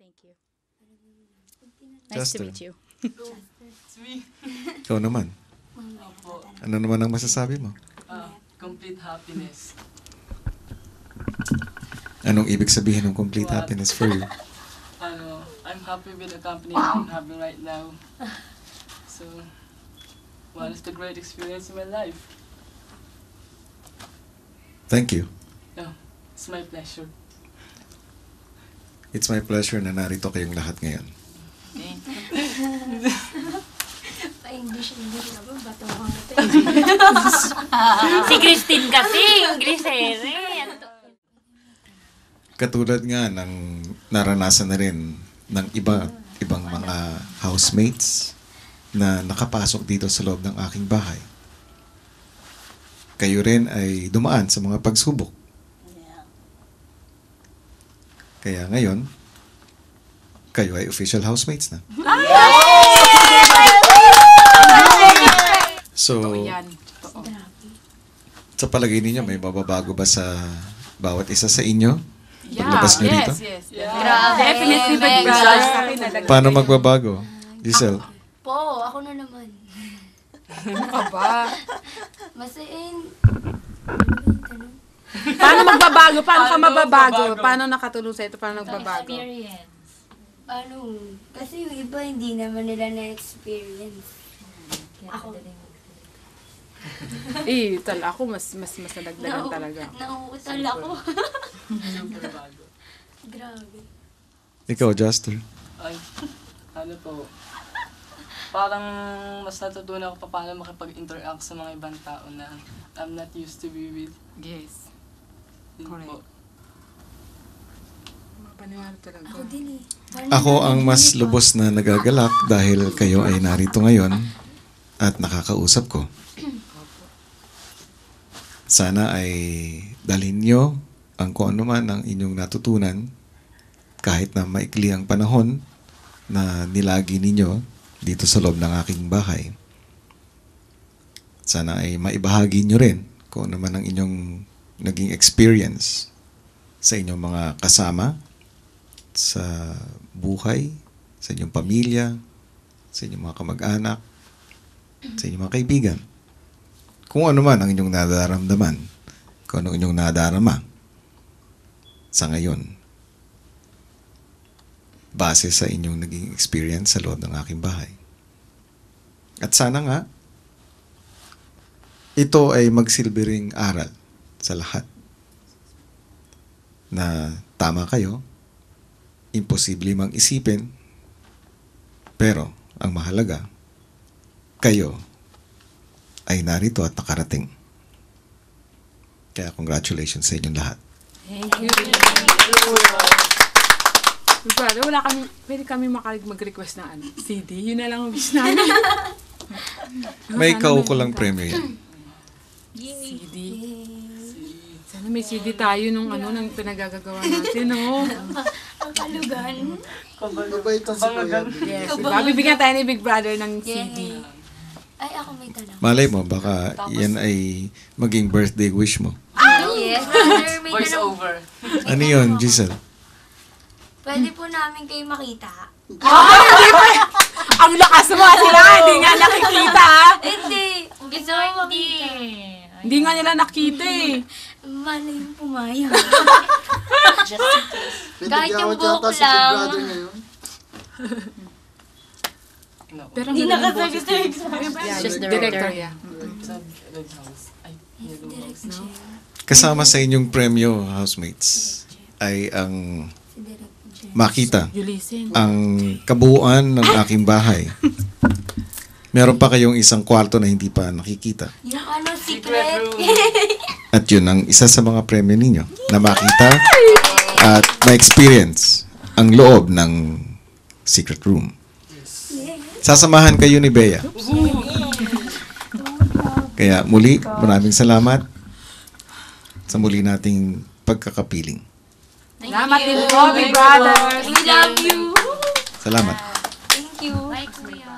Thank you. Nice to Justin. meet you. It's me. Ikaw naman. Opo. Ano naman ang masasabi mo? Complete happiness. Anong ibig sabihin ng complete happiness for you? I'm happy with the company I'm having right now. So, one is the great experience in my life. Thank you. No, it's my pleasure. It's my pleasure na narito kayong lahat ngayon. Pa-English na ba? Bato ko nga Si Christine kasi, English Katulad nga ng naranasan na rin ng ibang mga housemates na nakapasok dito sa loob ng aking bahay. Kayo rin ay dumaan sa mga pagsubok. Kaya ngayon, kayo ay official housemates na. So, sa palagay ninyo, may mababago ba sa bawat isa sa inyo? Paglabas nyo rito? Yeah. Definitely big brother. Paano magbabago? Giselle? Po, ako na naman. Ano ka ba? Masain. Paano magbabago? Paano ka mababago? Paano nakatulong sa ito? Paano nagbabago? Experience. Kasi yung iba hindi naman nila na-experience. Ako. Ako mas nadagdagan talaga. Nauutal ako. Super bago. Grabe. Ikaw, Juster? Ay, ano po, parang mas natutunan ko pa paano makipag-interact sa mga ibang tao na I'm not used to be with. Yes. Yun Correct. po. Paniwala talaga. Ako din eh. Ako ang mas lubos na nagagalak dahil kayo ay narito ngayon at nakakausap ko. Sana ay dalhin nyo ang kung ano man ang inyong natutunan kahit na maikli ang panahon na nilagi ninyo dito sa loob ng aking bahay. Sana ay maibahagi nyo rin kung ano man ang inyong naging experience sa inyong mga kasama, sa buhay, sa inyong pamilya, sa inyong mga kamag-anak, sa inyong mga kaibigan. Kung ano man ang inyong nadaramdaman, kung ano inyong nadarama sa ngayon, base sa inyong naging experience sa loob ng aking bahay. At sana nga, ito ay magsilbing aral sa lahat na tama kayo, imposible mang isipin, pero ang mahalaga, kayo ay narito at nakarating. Kaya congratulations sa inyong lahat. Thank you. Brother, pwede kami mag-request na CD. Yun na lang ang wish namin. May kaukulang premyo yan. CD. Sana may CD tayo nung pinagagagawa natin, no? Ang kalugan. Yes, diba? Bibigyan tayo ni Big Brother ng CD. Ay, ako may tanong. Malay mo, baka yan ay maging birthday wish mo. Yes, brother, may Voice tanong. over. Ano yun, Giselle? Pwede po namin kayo makita. Ang lakas mo sila, hindi nga nakikita. Hindi. Gusto ko makita. Hindi nga nila nakita eh. Malay yung pumayag. Just in case. Kahit yung buhok lang. No. Pero Hindi ang nakasagot sa exam. Yeah, Just director, director. yeah. Sa Red House. Ay, Yellow Direct House. Jen. Kasama sa inyong premyo, housemates, ay ang Si Direct Jen. makita You listen. ang kabuuan ng aking bahay. Meron pa kayong isang kwarto na hindi pa nakikita. Yung Secret secret. room. At yun ang isa sa mga premyo ninyo na makita at ma-experience ang loob ng secret room. Sasamahan kayo ni Bea. Kaya muli, maraming salamat sa muli nating pagkakapiling. Salamat din po, Big Brother. We love you. Salamat. Thank you. Bye, Kuya.